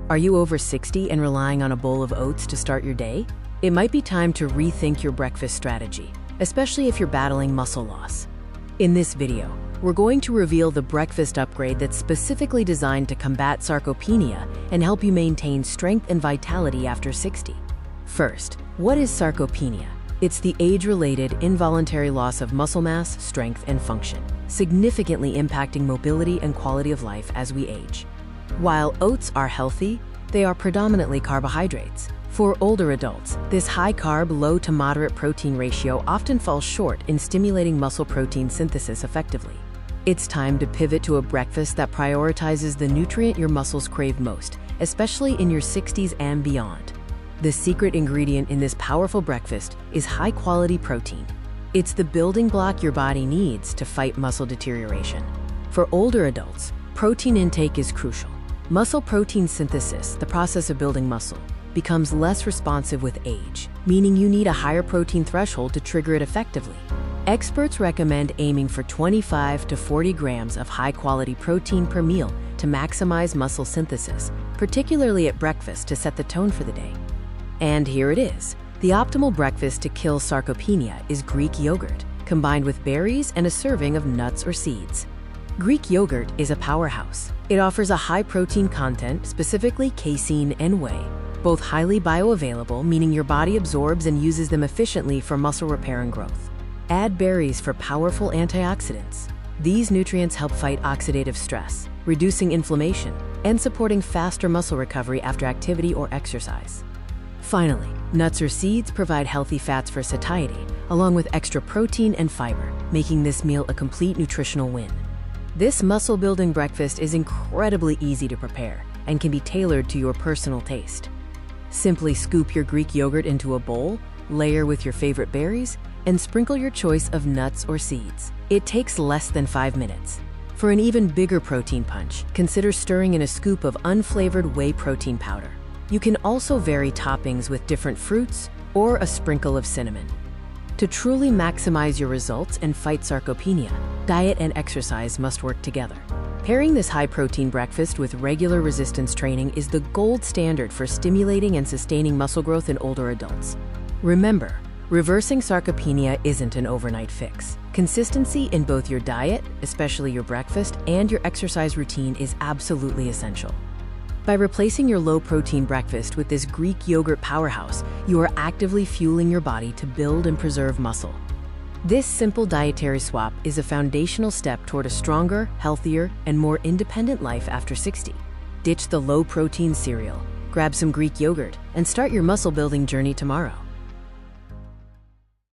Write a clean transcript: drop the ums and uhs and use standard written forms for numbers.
Are you over 60 and relying on a bowl of oats to start your day? It might be time to rethink your breakfast strategy, especially if you're battling muscle loss. In this video, we're going to reveal the breakfast upgrade that's specifically designed to combat sarcopenia and help you maintain strength and vitality after 60. First, what is sarcopenia? It's the age-related involuntary loss of muscle mass, strength, and function, significantly impacting mobility and quality of life as we age. While oats are healthy, they are predominantly carbohydrates. For older adults, this high-carb, low to moderate protein ratio often falls short in stimulating muscle protein synthesis effectively. It's time to pivot to a breakfast that prioritizes the nutrient your muscles crave most, especially in your 60s and beyond. The secret ingredient in this powerful breakfast is high-quality protein. It's the building block your body needs to fight muscle deterioration. For older adults, protein intake is crucial. Muscle protein synthesis, the process of building muscle, becomes less responsive with age, meaning you need a higher protein threshold to trigger it effectively. Experts recommend aiming for 25 to 40 grams of high-quality protein per meal to maximize muscle synthesis, particularly at breakfast to set the tone for the day. And here it is. The optimal breakfast to kill sarcopenia is Greek yogurt, combined with berries and a serving of nuts or seeds. Greek yogurt is a powerhouse. It offers a high protein content, specifically casein and whey, both highly bioavailable, meaning your body absorbs and uses them efficiently for muscle repair and growth. Add berries for powerful antioxidants. These nutrients help fight oxidative stress, reducing inflammation, and supporting faster muscle recovery after activity or exercise. Finally, nuts or seeds provide healthy fats for satiety, along with extra protein and fiber, making this meal a complete nutritional win. This muscle-building breakfast is incredibly easy to prepare and can be tailored to your personal taste. Simply scoop your Greek yogurt into a bowl, layer with your favorite berries, and sprinkle your choice of nuts or seeds. It takes less than 5 minutes. For an even bigger protein punch, consider stirring in a scoop of unflavored whey protein powder. You can also vary toppings with different fruits or a sprinkle of cinnamon. To truly maximize your results and fight sarcopenia, diet and exercise must work together. Pairing this high-protein breakfast with regular resistance training is the gold standard for stimulating and sustaining muscle growth in older adults. Remember, reversing sarcopenia isn't an overnight fix. Consistency in both your diet, especially your breakfast, and your exercise routine is absolutely essential. By replacing your low-protein breakfast with this Greek yogurt powerhouse, you are actively fueling your body to build and preserve muscle. This simple dietary swap is a foundational step toward a stronger, healthier, and more independent life after 60. Ditch the low-protein cereal, grab some Greek yogurt, and start your muscle-building journey tomorrow.